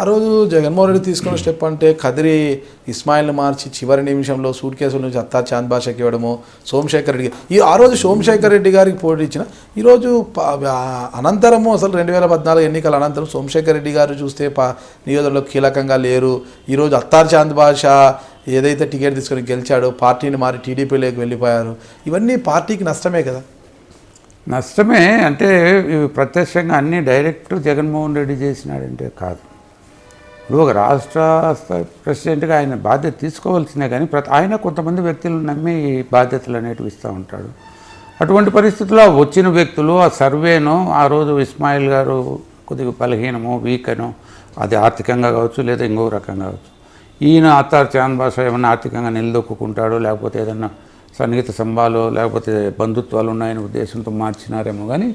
రోజు జగన్మోహన్ రెడ్డి తీసుకున్న స్టెప్ అంటే కదిరి ఇస్మాయిల్ని మార్చి చివరి నిమిషంలో సూట్ కేసుల నుంచి అత్తార్ చాంద్ బాషాకి ఇవ్వడము, సోమశేఖర్ రెడ్డి ఆ రోజు సోమశేఖర్ రెడ్డి గారికి పోటీ ఇచ్చిన ఈరోజు అనంతరము అసలు 2014 ఎన్నికల అనంతరం సోమశేఖర్ రెడ్డి గారు చూస్తే నియోజకవర్గంలో కీలకంగా లేరు. ఈరోజు అత్తార్ చాంద్ బాషా ఏదైతే టికెట్ తీసుకొని గెలిచాడో పార్టీని మారి టీడీపీలోకి వెళ్ళిపోయారు. ఇవన్నీ పార్టీకి నష్టమే కదా. నష్టమే అంటే ప్రత్యక్షంగా అన్నీ డైరెక్ట్ జగన్మోహన్ రెడ్డి చేసినాడంటే కాదు. ఇప్పుడు ఒక రాష్ట్ర ప్రెసిడెంట్గా ఆయన బాధ్యత తీసుకోవాల్సిందే, కానీ ఆయన కొంతమంది వ్యక్తులు నమ్మి బాధ్యతలు అనేటివి ఇస్తూ ఉంటాడు. అటువంటి పరిస్థితుల్లో వచ్చిన వ్యక్తులు ఆ సర్వేను ఆ రోజు ఇస్మాయిల్ గారు కొద్దిగా బలహీనము వీకను, అది ఆర్థికంగా కావచ్చు లేదా ఇంకో రకంగా కావచ్చు. ఈయన అత్తార్ చాంద్ బాషా ఏమన్నా ఆర్థికంగా నిలదొక్కుంటాడో లేకపోతే ఏదన్నా సన్నిహిత సంభాలు లేకపోతే బంధుత్వాలు ఉన్నాయనే ఉద్దేశంతో మార్చినారేమో, కానీ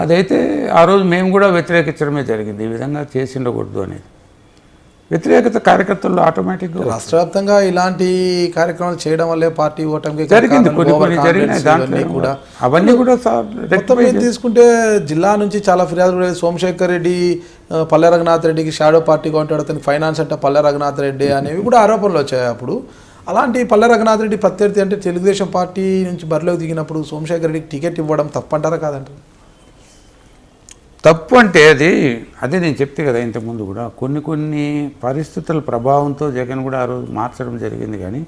అదైతే ఆ రోజు మేము కూడా వ్యతిరేకించడమే జరిగింది. ఈ విధంగా చేసి ఉండకూడదు అనేది వ్యతిరేకత కార్యకర్తల్లో ఆటోమేటిక్గా రాష్ట్ర వ్యాప్తంగా ఇలాంటి కార్యక్రమాలు చేయడం వల్లే పార్టీ ఓటమికి జరిగింది. కొన్ని జరిగినాయి దాంట్లో కూడా, అవన్నీ కూడా తీసుకుంటే జిల్లా నుంచి చాలా ఫిర్యాదులు. సోమశేఖర్ రెడ్డి పల్లె రఘునాథ్ రెడ్డికి షాడో పార్టీగా ఉంటాడు, అతనికి ఫైనాన్స్ అంటే పల్లె రఘునాథ్ రెడ్డి అనేవి కూడా ఆరోపణలు వచ్చాయి. అప్పుడు అలాంటి పల్లె రఘునాథ్ రెడ్డి ప్రత్యర్థి అంటే తెలుగుదేశం పార్టీ నుంచి బరిలోకి దిగినప్పుడు సోమశేఖర్ రెడ్డికి టికెట్ ఇవ్వడం తప్పంటారా కాదంటారు? తప్పు అంటే అదే నేను చెప్తే కదా ఇంతకుముందు కూడా కొన్ని పరిస్థితుల ప్రభావంతో జగన్ కూడా ఆ రోజు మార్చడం జరిగింది. కానీ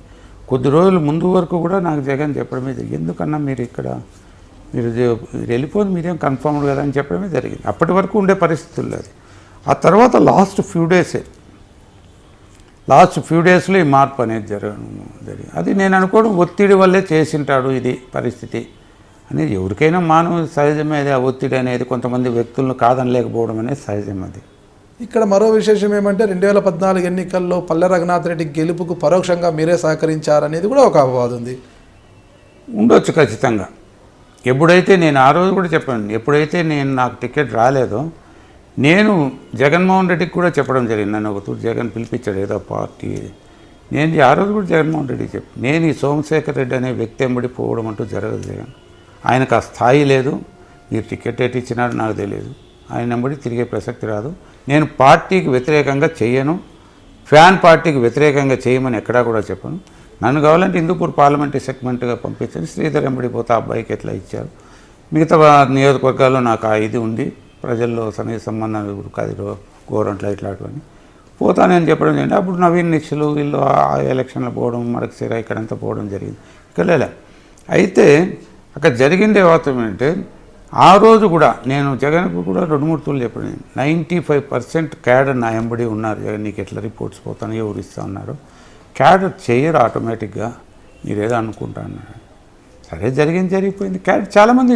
కొద్ది రోజుల ముందు వరకు కూడా నాకు జగన్ చెప్పడమే జరిగింది, ఎందుకన్నా మీరు వెళ్ళిపోదు, మీరేం కన్ఫర్మ్డ్ కదా అని చెప్పడమే జరిగింది. అప్పటి వరకు ఉండే పరిస్థితుల్లో అది. ఆ తర్వాత లాస్ట్ ఫ్యూ డేస్లో ఈ మార్పు అనేది జరిగింది. అది నేను అనుకోవడం ఒత్తిడి వల్లే చేసింటాడు ఇది పరిస్థితి అనేది. ఎవరికైనా మానవ సహజమే అది. ఆ ఒత్తిడి అనేది కొంతమంది వ్యక్తులను కాదనలేకపోవడం అనేది సహజం. అది ఇక్కడ మరో విశేషం ఏమంటే 2014 ఎన్నికల్లో పల్లె రఘునాథ్ రెడ్డి గెలుపుకు పరోక్షంగా మీరే సహకరించారనేది కూడా ఒక అపవాదం ఉంది. ఉండొచ్చు ఖచ్చితంగా. ఎప్పుడైతే నేను ఆ రోజు కూడా చెప్పాను, ఎప్పుడైతే నాకు టికెట్ రాలేదో నేను జగన్మోహన్ రెడ్డికి కూడా చెప్పడం జరిగింది. నన్ను ఒక జగన్ పిలిపించాడు ఏదో పార్టీ, నేను ఆ రోజు కూడా జగన్మోహన్ రెడ్డికి చెప్పాను, నేను ఈ సోమశేఖర్ రెడ్డి అనే వ్యక్తి ఎంబడి పోవడం అంటూ జరగదు జగన్. ఆయనకు ఆ స్థాయి లేదు, మీరు టికెట్ ఎట్టి ఇచ్చినారో నాకు తెలియదు, ఆయన ఎంబడి తిరిగే ప్రసక్తి రాదు. నేను పార్టీకి వ్యతిరేకంగా చెయ్యను, ఫ్యాన్ పార్టీకి వ్యతిరేకంగా చేయమని ఎక్కడా కూడా చెప్పను. నన్ను కావాలంటే హిందూపూర్ పార్లమెంటరీ సెగ్మెంట్గా పంపించండి, శ్రీధర్ ఎంబడి పోతే ఆ అబ్బాయికి ఎట్లా ఇచ్చారు. మిగతా నియోజకవర్గాల్లో నాకు ఆ ఇది ఉంది, ప్రజల్లో సన్నిహిత సంబంధాలు కదిలో గోరంట్ల ఇట్లాంటివన్నీ పోతానని చెప్పడం జరిగింది. అప్పుడు నవీన్ నిక్షలు వీళ్ళు ఆ ఎలక్షన్లో పోవడం, మరొకసిర ఇక్కడంతా పోవడం జరిగింది. ఇక్కడ అయితే అక్కడ జరిగిందే వాస్తవం ఏంటంటే ఆ రోజు కూడా నేను జగన్కు కూడా 2-3 తూర్లు చెప్పాను. 95% క్యాడర్ నా ఎంబడి ఉన్నారు. జగన్ నీకు ఎట్లా రిపోర్ట్స్ పోతాను ఎవరు ఇస్తా ఉన్నారు, క్యాడర్ చేయరు ఆటోమేటిక్గా, మీరేదో అనుకుంటా అన్నారు. సరే జరిగిపోయింది. క్యాడర్ చాలామంది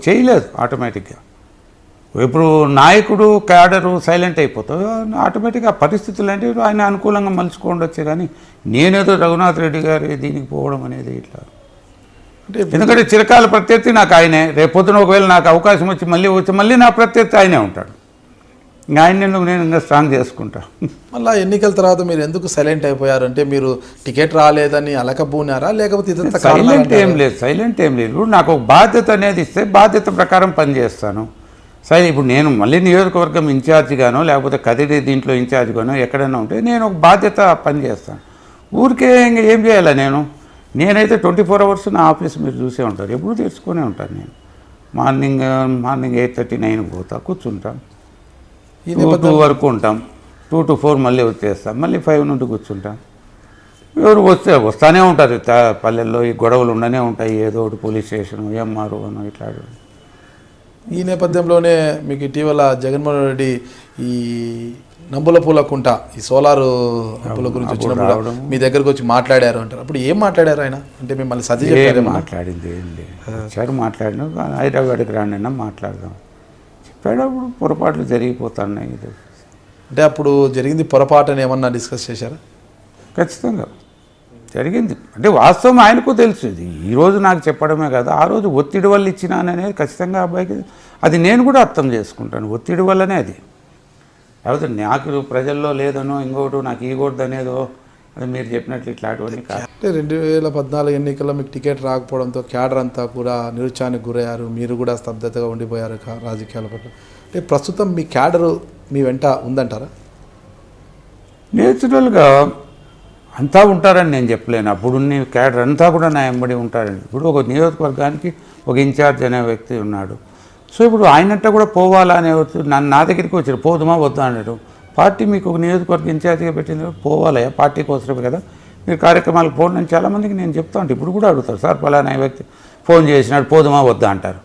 చేయలేదు ఆటోమేటిక్గా. ఇప్పుడు నాయకుడు క్యాడరు సైలెంట్ అయిపోతావు ఆటోమేటిక్గా. పరిస్థితులు అంటే ఆయన అనుకూలంగా మలుచుకోండి వచ్చే, కానీ నేనేదో రఘునాథ్ రెడ్డి గారి దీనికి పోవడం అనేది ఇట్లా అంటే, ఎందుకంటే చిరకాల ప్రత్యర్థి నాకు ఆయనే. రేపొద్దున ఒకవేళ నాకు అవకాశం వచ్చి మళ్ళీ నా ప్రత్యర్థి ఆయనే ఉంటాడు. ఇంకా ఆయన నేను ఇంకా స్ట్రాంగ్ చేసుకుంటా. మళ్ళీ ఎన్నికల తర్వాత మీరు ఎందుకు సైలెంట్ అయిపోయారు? అంటే మీరు టికెట్ రాలేదని అలకబూనారా లేకపోతే సైలెంట్ ఏం లేదు. ఇప్పుడు నాకు ఒక బాధ్యత అనేది ఇస్తే బాధ్యత ప్రకారం పనిచేస్తాను. సరే ఇప్పుడు నేను మళ్ళీ నియోజకవర్గం ఇన్ఛార్జిగానో లేకపోతే కదిరి దీంట్లో ఇన్ఛార్జిగానో ఎక్కడైనా ఉంటే నేను ఒక బాధ్యత పనిచేస్తాను. ఊరికే ఇంకా ఏం చేయాలి నేనైతే 24 అవర్స్ నా ఆఫీస్ మీరు చూసే ఉంటారు, ఎప్పుడు తెరుచుకునే ఉంటాను. నేను మార్నింగ్ 8:30-9 పోతా, కూర్చుంటాం, 2 వరకు ఉంటాం, 2 to 4 మళ్ళీ వచ్చేస్తాం, మళ్ళీ 5 నుండి కూర్చుంటాం. ఎవరు వస్తూనే ఉంటారు. పల్లెల్లో ఈ గొడవలు ఉండనే ఉంటాయి, ఏదో ఒకటి పోలీస్ స్టేషన్ ఎంఆర్ఓ అనో ఇట్లా. ఈ నేపథ్యంలోనే మీకు ఇటీవల జగన్మోహన్ రెడ్డి ఈ నంబుల పూలకుంట ఈ సోలార్ పూల గురించి వచ్చినప్పుడు మీ దగ్గరకు వచ్చి మాట్లాడారు అంటారు. అప్పుడు ఏం మాట్లాడారు ఆయన? అంటే మిమ్మల్ని సర్ది చెప్పారు? మాట్లాడింది ఏం లేదు, వచ్చారు మాట్లాడినా హైదరాబాద్కి రాండి మాట్లాడదాం చెప్పాడు. అప్పుడు పొరపాట్లు జరిగిపోతున్నాయి. అంటే అప్పుడు జరిగింది పొరపాటు అని ఏమన్నా డిస్కస్ చేశారా? ఖచ్చితంగా జరిగింది. అంటే వాస్తవం ఆయనకు తెలుసు. ఇది ఈరోజు నాకు చెప్పడమే కదా, ఆ రోజు ఒత్తిడి వల్ల ఇచ్చినాననేది ఖచ్చితంగా అబ్బాయికి అది నేను కూడా అర్థం చేసుకుంటాను. ఒత్తిడి వల్లనే అది, లేకపోతే నాకు ప్రజల్లో లేదనో ఇంకోటి నాకు ఈగూడదు అనేదో అది మీరు చెప్పినట్లు ఇట్లాంటివన్నీ కాదు. అంటే 2014 ఎన్నికల్లో మీకు టికెట్ రాకపోవడంతో క్యాడర్ అంతా కూడా నిరుత్సాహానికి గురయ్యారు, మీరు కూడా స్తబ్దతగా ఉండిపోయారు రాజకీయాల పట్ల. అంటే ప్రస్తుతం మీ క్యాడరు మీ వెంట ఉందంటారా? నేచురల్గా అంతా ఉంటారని నేను చెప్పలేను. అప్పుడున్న క్యాడర్ అంతా కూడా నా వెంబడి ఉంటారని. ఇప్పుడు ఒక నియోజకవర్గానికి ఒక ఇన్ఛార్జ్ అనే వ్యక్తి ఉన్నాడు. సో ఇప్పుడు ఆయనంట కూడా పోవాలా అనే నా దగ్గరికి వచ్చారు, పోదుమా వద్దా అన్నాడు. పార్టీ మీకు ఒక నియోజకవర్గ ఇన్ఛార్జిగా పెట్టింది, పోవాలయ్యా, పార్టీ కోసమే కదా మీరు కార్యక్రమాలకు పోండి అని చాలామందికి నేను చెప్తా ఉంటాను. ఇప్పుడు కూడా అడుగుతారు, సార్ పలానా వ్యక్తి ఫోన్ చేసినాడు, పోదుమా వద్దా అంటారు.